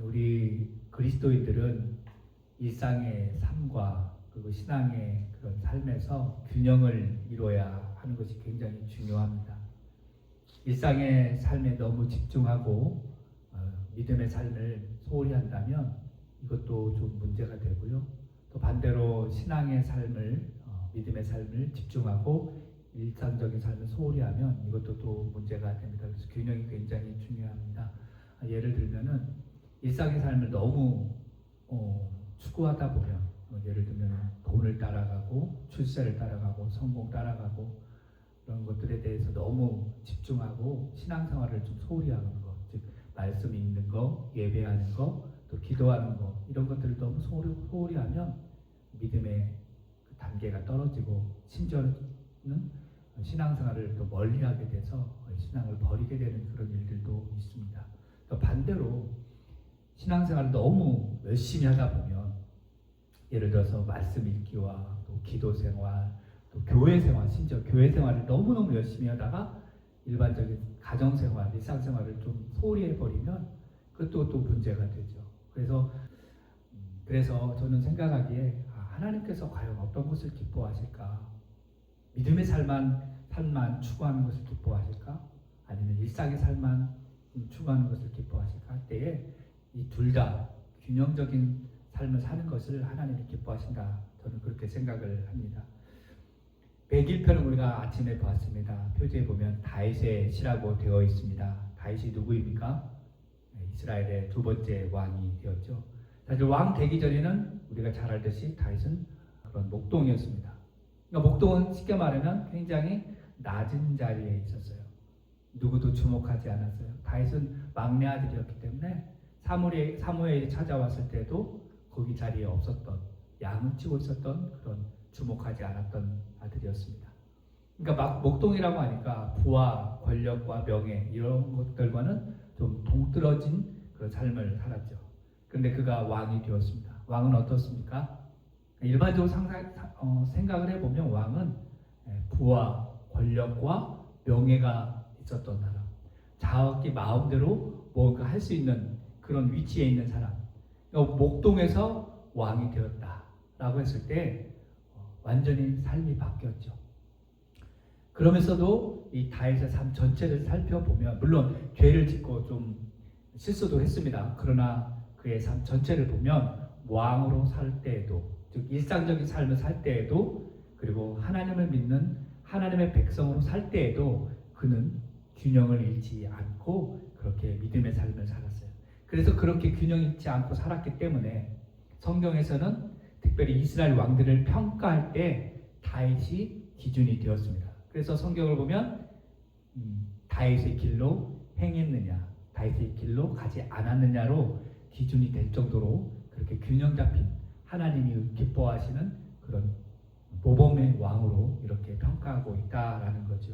우리 그리스도인들은 일상의 삶과 그리고 신앙의 그런 삶에서 균형을 이루어야 하는 것이 굉장히 중요합니다. 일상의 삶에 너무 집중하고 믿음의 삶을 소홀히 한다면 이것도 좀 문제가 되고요. 또 반대로 신앙의 삶을 믿음의 삶을 집중하고 일상적인 삶을 소홀히 하면 이것도 또 문제가 됩니다. 그래서 균형이 굉장히 중요합니다. 예를 들면은 일상의 삶을 너무 추구하다 보면 예를 들면 돈을 따라가고 출세를 따라가고 성공 따라가고 그런 것들에 대해서 너무 집중하고 신앙생활을 좀 소홀히 하는 것, 즉 말씀 읽는 거, 예배하는 거, 또 기도하는 거 이런 것들을 너무 소홀히 하면 믿음의 그 단계가 떨어지고 심지어는 신앙생활을 또 멀리하게 돼서 신앙을 버리게 되는 그런 일들도 있습니다. 또 반대로 신앙생활을 너무 열심히 하다 보면 예를 들어서 말씀 읽기와 또 기도 생활, 또 교회 생활, 심지어 교회 생활을 너무너무 열심히 하다가 일반적인 가정 생활, 일상 생활을 좀 소홀히 해버리면 그것도 또 문제가 되죠. 그래서 저는 생각하기에 하나님께서 과연 어떤 것을 기뻐하실까? 믿음의 삶만 추구하는 것을 기뻐하실까? 아니면 일상의 삶만 추구하는 것을 기뻐하실까? 할 때에 이 둘 다 균형적인 삶을 사는 것을 하나님이 기뻐하신다. 저는 그렇게 생각을 합니다. 101편은 우리가 아침에 보았습니다. 표지에 보면 다윗의 시라고 되어 있습니다. 다윗이 누구입니까? 이스라엘의 두 번째 왕이 되었죠. 사실 왕 되기 전에는 우리가 잘 알듯이 다윗은 그런 목동이었습니다. 그러니까 목동은 쉽게 말하면 굉장히 낮은 자리에 있었어요. 누구도 주목하지 않았어요. 다윗은 막내 아들이었기 때문에 사무엘이 찾아왔을 때도 거기 자리에 없었던, 양을 치고 있었던 그런 주목하지 않았던 아들이었습니다. 그러니까 목동이라고 하니까 부와 권력과 명예 이런 것들과는 좀 동떨어진 그런 삶을 살았죠. 그런데 그가 왕이 되었습니다. 왕은 어떻습니까? 일반적으로 생각을 해보면 왕은 부와 권력과 명예가 있었던 사람, 자기 마음대로 뭔가 할 수 있는 그런 위치에 있는 사람. 목동에서 왕이 되었다라고 했을 때 완전히 삶이 바뀌었죠. 그러면서도 이 다윗의 삶 전체를 살펴보면 물론 죄를 짓고 좀 실수도 했습니다. 그러나 그의 삶 전체를 보면 왕으로 살 때에도, 즉 일상적인 삶을 살 때에도, 그리고 하나님을 믿는 하나님의 백성으로 살 때에도 그는 균형을 잃지 않고 그렇게 믿음의 삶을 살았어요. 그래서 그렇게 균형 잃지 않고 살았기 때문에 성경에서는 특별히 이스라엘 왕들을 평가할 때 다윗이 기준이 되었습니다. 그래서 성경을 보면 다윗의 길로 행했느냐, 다윗의 길로 가지 않았느냐로 기준이 될 정도로 그렇게 균형 잡힌 하나님이 기뻐하시는 그런 모범의 왕으로 이렇게 평가하고 있다라는 거죠.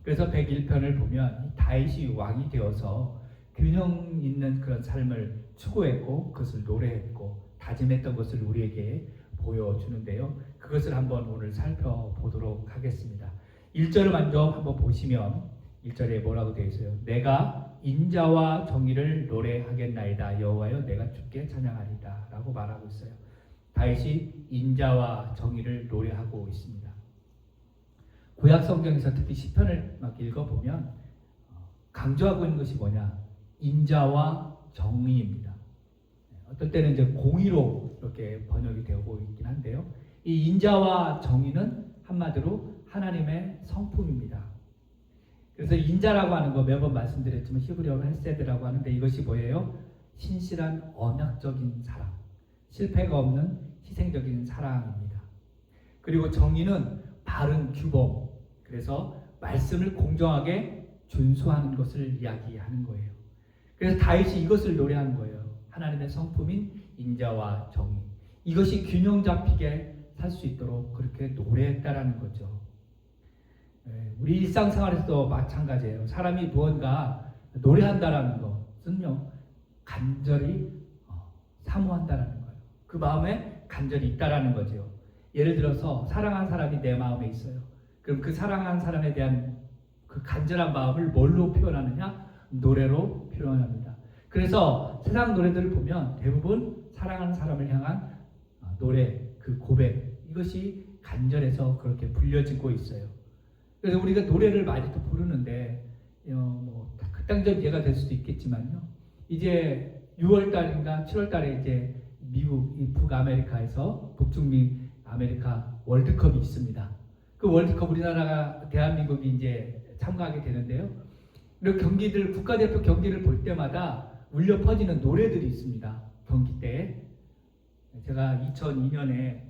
그래서 101편을 보면 다윗이 왕이 되어서 균형 있는 그런 삶을 추구했고 그것을 노래했고 다짐했던 것을 우리에게 보여주는데요. 그것을 한번 오늘 살펴보도록 하겠습니다. 1절을 먼저 한번 보시면 1절에 뭐라고 되어 있어요? 내가 인자와 정의를 노래하겠나이다. 여호와여 내가 주께 찬양하리다 라고 말하고 있어요. 다윗이 인자와 정의를 노래하고 있습니다. 구약 성경에서 특히 시편을 막 읽어보면 강조하고 있는 것이 뭐냐? 인자와 정의입니다. 어떨 때는 이제 공의로 이렇게 번역이 되고 있긴 한데요. 이 인자와 정의는 한마디로 하나님의 성품입니다. 그래서 인자라고 하는 거 매번 말씀드렸지만 히브리어로 헤세드라고 하는데 이것이 뭐예요? 신실한 언약적인 사랑, 실패가 없는 희생적인 사랑입니다. 그리고 정의는 바른 규범, 그래서 말씀을 공정하게 준수하는 것을 이야기하는 거예요. 그래서 다윗이 이것을 노래한 거예요. 하나님의 성품인 인자와 정의. 이것이 균형 잡히게 살 수 있도록 그렇게 노래했다라는 거죠. 우리 일상생활에서도 마찬가지예요. 사람이 무언가 노래한다라는 것은요, 간절히 사모한다라는 거예요. 그 마음에 간절히 있다라는 거죠. 예를 들어서 사랑하는 사람이 내 마음에 있어요. 그럼 그 사랑하는 사람에 대한 그 간절한 마음을 뭘로 표현하느냐? 노래로 표현합니다. 그래서 세상 노래들을 보면 대부분 사랑하는 사람을 향한 노래, 그 고백, 이것이 간절해서 그렇게 불려지고 있어요. 그래서 우리가 노래를 많이 또 부르는데 뭐 극단적 예가 될 수도 있겠지만요. 이제 6월 달인가 7월 달에 이제 미국 이 북아메리카에서 북중미 아메리카 월드컵이 있습니다. 그 월드컵 우리나라가 대한민국이 이제 참가하게 되는데요. 이런 경기들 국가대표 경기를 볼 때마다 울려 퍼지는 노래들이 있습니다. 경기 때 제가 2002년에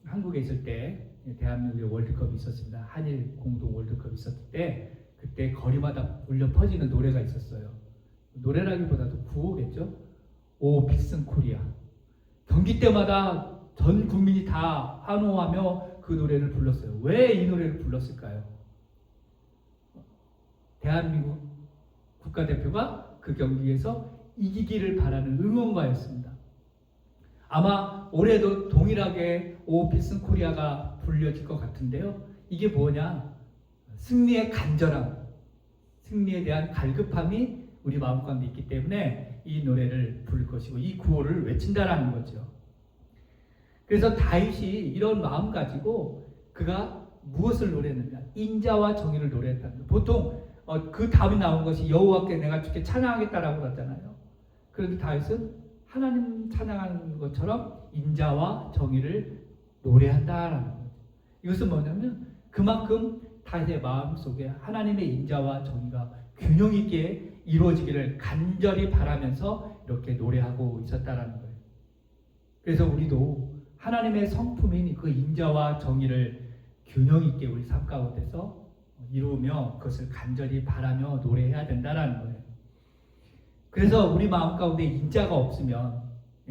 한국에 있을 때 대한민국의 월드컵이 있었습니다. 한일 공동 월드컵이 있었을 때 그때 거리마다 울려 퍼지는 노래가 있었어요. 노래라기보다도 구호겠죠. 오 픽슨 코리아. 경기 때마다 전 국민이 다 환호하며 그 노래를 불렀어요. 왜 이 노래를 불렀을까요? 대한민국 국가대표가 그 경기에서 이기기를 바라는 응원가였습니다. 아마 올해도 동일하게 오 픽슨 코리아가 불려질 것 같은데요. 이게 뭐냐? 승리의 간절함, 승리에 대한 갈급함이 우리 마음 가운데 있기 때문에 이 노래를 부를 것이고 이 구호를 외친다라는 거죠. 그래서 다윗이 이런 마음 가지고 그가 무엇을 노래했느냐? 인자와 정의를 노래했다는 거예요. 보통 그 답이 나온 것이 여호와께 내가 주께 찬양하겠다라고 그랬잖아요. 그런데 다윗은 하나님 찬양하는 것처럼 인자와 정의를 노래한다라는 거죠. 이것은 뭐냐면 그만큼 다윗의 마음속에 하나님의 인자와 정의가 균형 있게 이루어지기를 간절히 바라면서 이렇게 노래하고 있었다라는 거예요. 그래서 우리도 하나님의 성품인 그 인자와 정의를 균형 있게 우리 삶 가운데서 이루며 그것을 간절히 바라며 노래해야 된다라는 거예요. 그래서 우리 마음 가운데 인자가 없으면,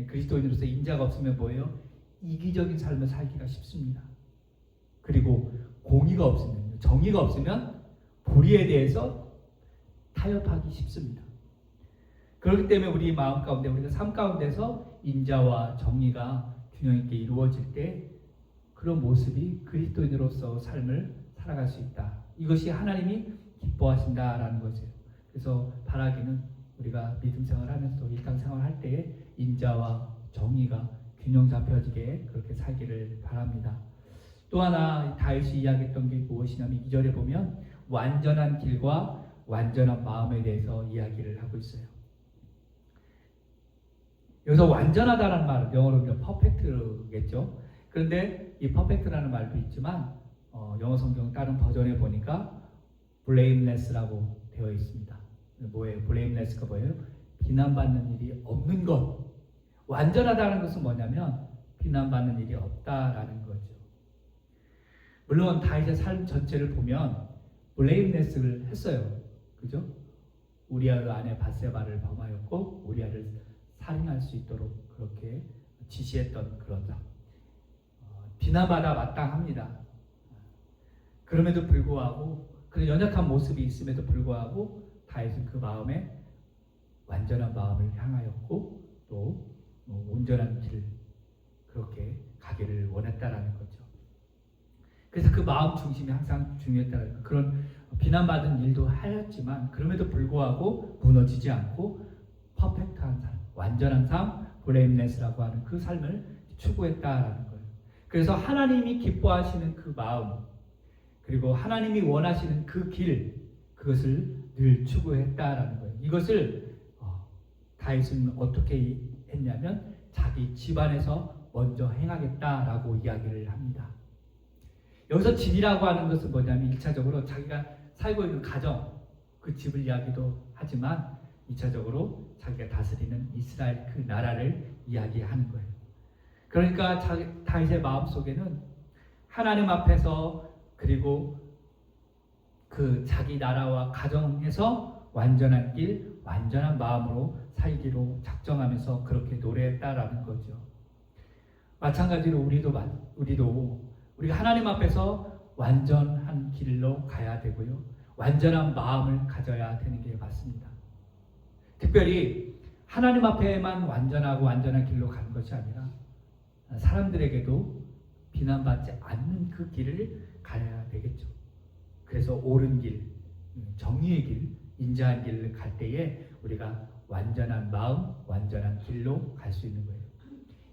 그리스도인으로서 인자가 없으면 뭐예요? 이기적인 삶을 살기가 쉽습니다. 그리고 공의가 없으면, 정의가 없으면 불의에 대해서 타협하기 쉽습니다. 그렇기 때문에 우리 마음 가운데, 우리가 삶 가운데서 인자와 정의가 균형 있게 이루어질 때 그런 모습이 그리스도인으로서 삶을 살아갈 수 있다. 이것이 하나님이 기뻐하신다라는 것이에요. 그래서 바라기는 우리가 믿음 생활하면서 일상생활 할 때에 인자와 정의가 균형 잡혀지게 그렇게 살기를 바랍니다. 또 하나 다윗이 이야기했던 게 무엇이냐면 2절에 보면 완전한 길과 완전한 마음에 대해서 이야기를 하고 있어요. 여기서 완전하다는 말은 영어로 퍼펙트겠죠. 그런데 이 퍼펙트라는 말도 있지만 영어 성경 다른 버전에 보니까 blameless라고 되어 있습니다. 뭐예요? blameless가 뭐예요? 비난받는 일이 없는 것. 완전하다는 것은 뭐냐면 비난받는 일이 없다라는 거죠. 물론 다윗의 삶 전체를 보면 blameless를 했어요. 그죠? 우리아의 아내 밧세바를 범하였고 우리아를 살인할 수 있도록 그렇게 지시했던 그런 점. 비난받아 마땅합니다. 그럼에도 불구하고 그런 연약한 모습이 있음에도 불구하고 다윗은 그 마음에 완전한 마음을 향하였고 또 온전한 길 그렇게 가기를 원했다라는 거죠. 그래서 그 마음 중심이 항상 중요했다는 그런 비난받은 일도 하였지만 그럼에도 불구하고 무너지지 않고 퍼펙트한 삶, 완전한 삶, blameless라고 하는 그 삶을 추구했다라는 거예요. 그래서 하나님이 기뻐하시는 그 마음 그리고 하나님이 원하시는 그 길 그것을 늘 추구했다라는 거예요. 이것을 다윗은 어떻게 했냐면 자기 집안에서 먼저 행하겠다라고 이야기를 합니다. 여기서 집이라고 하는 것은 뭐냐면 1차적으로 자기가 살고 있는 가정 그 집을 이야기도 하지만 2차적으로 자기가 다스리는 이스라엘 그 나라를 이야기하는 거예요. 그러니까 다윗의 마음속에는 하나님 앞에서 그리고 그 자기 나라와 가정에서 완전한 길, 완전한 마음으로 살기로 작정하면서 그렇게 노래했다라는 거죠. 마찬가지로 우리가 하나님 앞에서 완전한 길로 가야 되고요. 완전한 마음을 가져야 되는 게 맞습니다. 특별히 하나님 앞에만 완전하고 완전한 길로 가는 것이 아니라 사람들에게도 비난받지 않는 그 길을 가야 되겠죠. 그래서 옳은 길, 정의의 길, 인자한 길을 갈 때에 우리가 완전한 마음, 완전한 길로 갈 수 있는 거예요.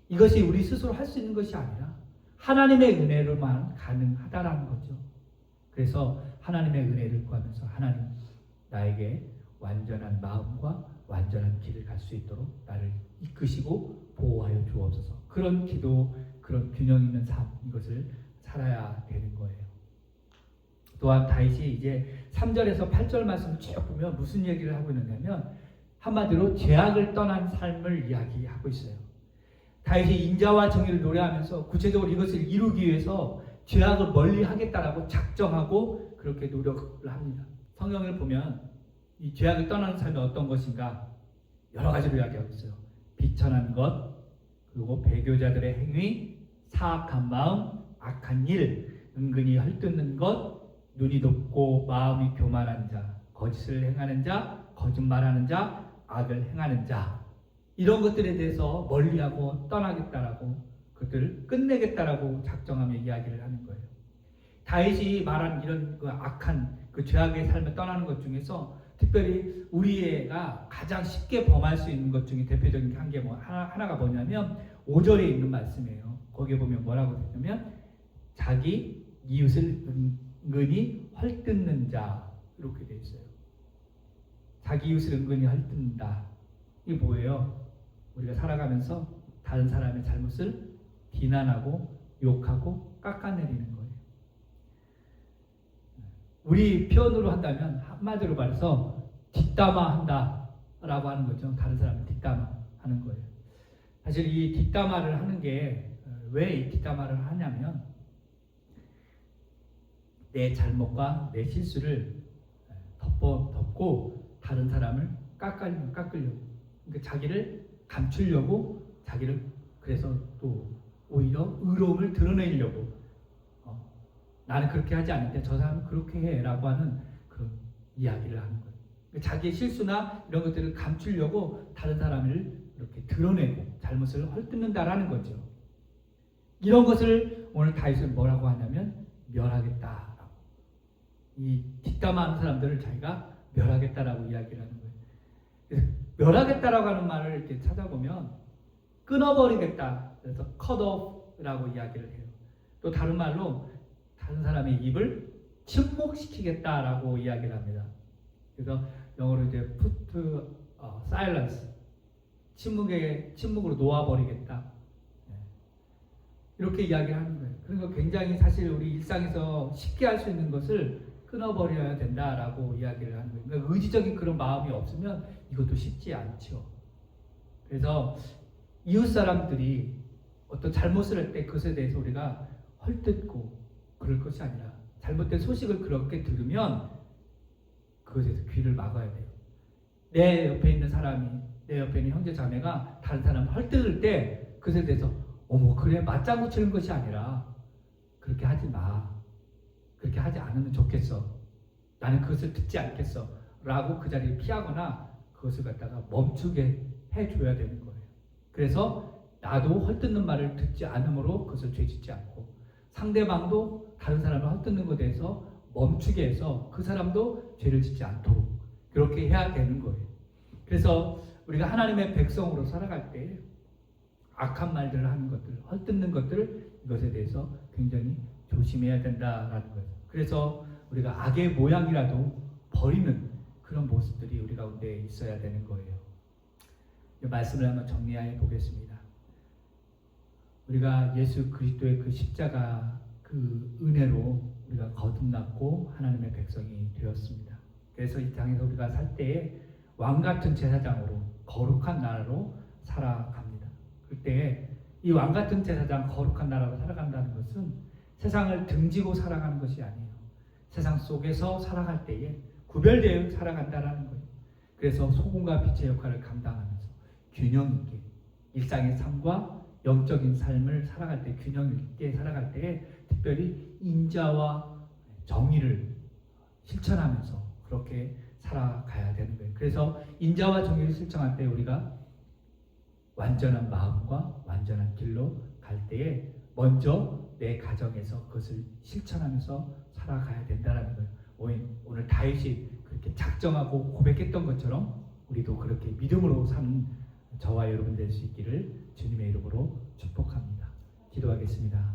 이것이 우리 스스로 할 수 있는 것이 아니라 하나님의 은혜로만 가능하다라는 거죠. 그래서 하나님의 은혜를 구하면서 하나님 나에게 완전한 마음과 완전한 길을 갈 수 있도록 나를 이끄시고 보호하여 주옵소서. 그런 기도, 그런 균형 있는 삶, 이것을 살아야 되는 거예요. 또한 다윗이 이제 3절에서 8절 말씀을 쭉 보면 무슨 얘기를 하고 있느냐면 한마디로 죄악을 떠난 삶을 이야기하고 있어요. 다윗이 인자와 정의를 노래하면서 구체적으로 이것을 이루기 위해서 죄악을 멀리 하겠다라고 작정하고 그렇게 노력을 합니다. 성경을 보면 이 죄악을 떠나는 삶이 어떤 것인가 여러 가지로 이야기하고 있어요. 비천한 것, 그리고 배교자들의 행위, 사악한 마음, 악한 일, 은근히 헐뜯는 것, 눈이 높고 마음이 교만한 자, 거짓을 행하는 자, 거짓말하는 자, 악을 행하는 자, 이런 것들에 대해서 멀리하고 떠나겠다라고 그것들을 끝내겠다라고 작정하며 이야기를 하는 거예요. 다윗이 말한 이런 그 악한 그 죄악의 삶을 떠나는 것 중에서 특별히 우리가 가장 쉽게 범할 수 있는 것 중에 대표적인 한 게 하나가 뭐냐면 5절에 있는 말씀이에요. 거기에 보면 뭐라고 되냐면 자기 이웃을 은근히 헐뜯는 자, 이렇게 되어 있어요. 자기 이웃을 은근히 헐뜯는다. 이게 뭐예요? 우리가 살아가면서 다른 사람의 잘못을 비난하고 욕하고 깎아내리는 거예요. 우리 표현으로 한다면 한마디로 말해서 뒷담화 한다라고 하는 거죠. 다른 사람을 뒷담화하는 거예요. 사실 이 뒷담화를 하는 게 왜 이 뒷담화를 하냐면 내 잘못과 내 실수를 덮고 다른 사람을 깎으려고, 그러니까 자기를 감추려고, 자기를 그래서 또 오히려 의로움을 드러내려고, 나는 그렇게 하지 않는데 저 사람은 그렇게 해라고 하는 그런 이야기를 하는 거예요. 그러니까 자기의 실수나 이런 것들을 감추려고 다른 사람을 이렇게 드러내고 잘못을 헐뜯는다라는 거죠. 이런 것을 오늘 다윗은 뭐라고 하냐면 멸하겠다라고, 이 뒷담화하는 사람들을 자기가 멸하겠다라고 이야기를 하는 거예요. 그래서 멸하겠다라고 하는 말을 이렇게 찾아보면 끊어버리겠다, 그래서 cut off라고 이야기를 해요. 또 다른 말로 다른 사람의 입을 침묵시키겠다라고 이야기를 합니다. 그래서 영어로 이제 put silence, 침묵으로 놓아버리겠다, 이렇게 이야기를 하는 거예요. 그러니까 굉장히 사실 우리 일상에서 쉽게 할 수 있는 것을 끊어버려야 된다라고 이야기를 하는 거예요. 그러니까 의지적인 그런 마음이 없으면 이것도 쉽지 않죠. 그래서 이웃 사람들이 어떤 잘못을 할 때 그것에 대해서 우리가 헐뜯고 그럴 것이 아니라 잘못된 소식을 그렇게 들으면 그것에 대해서 귀를 막아야 돼요. 내 옆에 있는 사람이, 내 옆에 있는 형제 자매가 다른 사람을 헐뜯을 때 그것에 대해서 어머 그래 맞장구 치는 것이 아니라 그렇게 하지 마, 그렇게 하지 않으면 좋겠어, 나는 그것을 듣지 않겠어 라고 그 자리를 피하거나 그것을 갖다가 멈추게 해줘야 되는 거예요. 그래서 나도 헐뜯는 말을 듣지 않으므로 그것을 죄짓지 않고, 상대방도 다른 사람을 헐뜯는 것에 대해서 멈추게 해서 그 사람도 죄를 짓지 않도록 그렇게 해야 되는 거예요. 그래서 우리가 하나님의 백성으로 살아갈 때 악한 말들을 하는 것들, 헐뜯는 것들, 이것에 대해서 굉장히 조심해야 된다라는 거예요. 그래서 우리가 악의 모양이라도 버리는 그런 모습들이 우리 가운데 있어야 되는 거예요. 이 말씀을 한번 정리해 보겠습니다. 우리가 예수 그리스도의 그 십자가 그 은혜로 우리가 거듭났고 하나님의 백성이 되었습니다. 그래서 이 땅에서 우리가 살 때에 왕같은 제사장으로 거룩한 나라로 살아갑니다. 그때 이 왕같은 제사장 거룩한 나라로 살아간다는 것은 세상을 등지고 살아가는 것이 아니에요. 세상 속에서 살아갈 때에 구별되어 살아간다는 거예요. 그래서 소금과 빛의 역할을 감당하면서 균형 있게 일상의 삶과 영적인 삶을 살아갈 때, 균형 있게 살아갈 때에 특별히 인자와 정의를 실천하면서 그렇게 살아가야 되는 거예요. 그래서 인자와 정의를 실천할 때 우리가 완전한 마음과 완전한 길로 갈 때에 먼저 내 가정에서 그것을 실천하면서 살아가야 된다는 거예요. 오늘 다윗이 그렇게 작정하고 고백했던 것처럼 우리도 그렇게 믿음으로 산 저와 여러분 될 수 있기를 주님의 이름으로 축복합니다. 기도하겠습니다.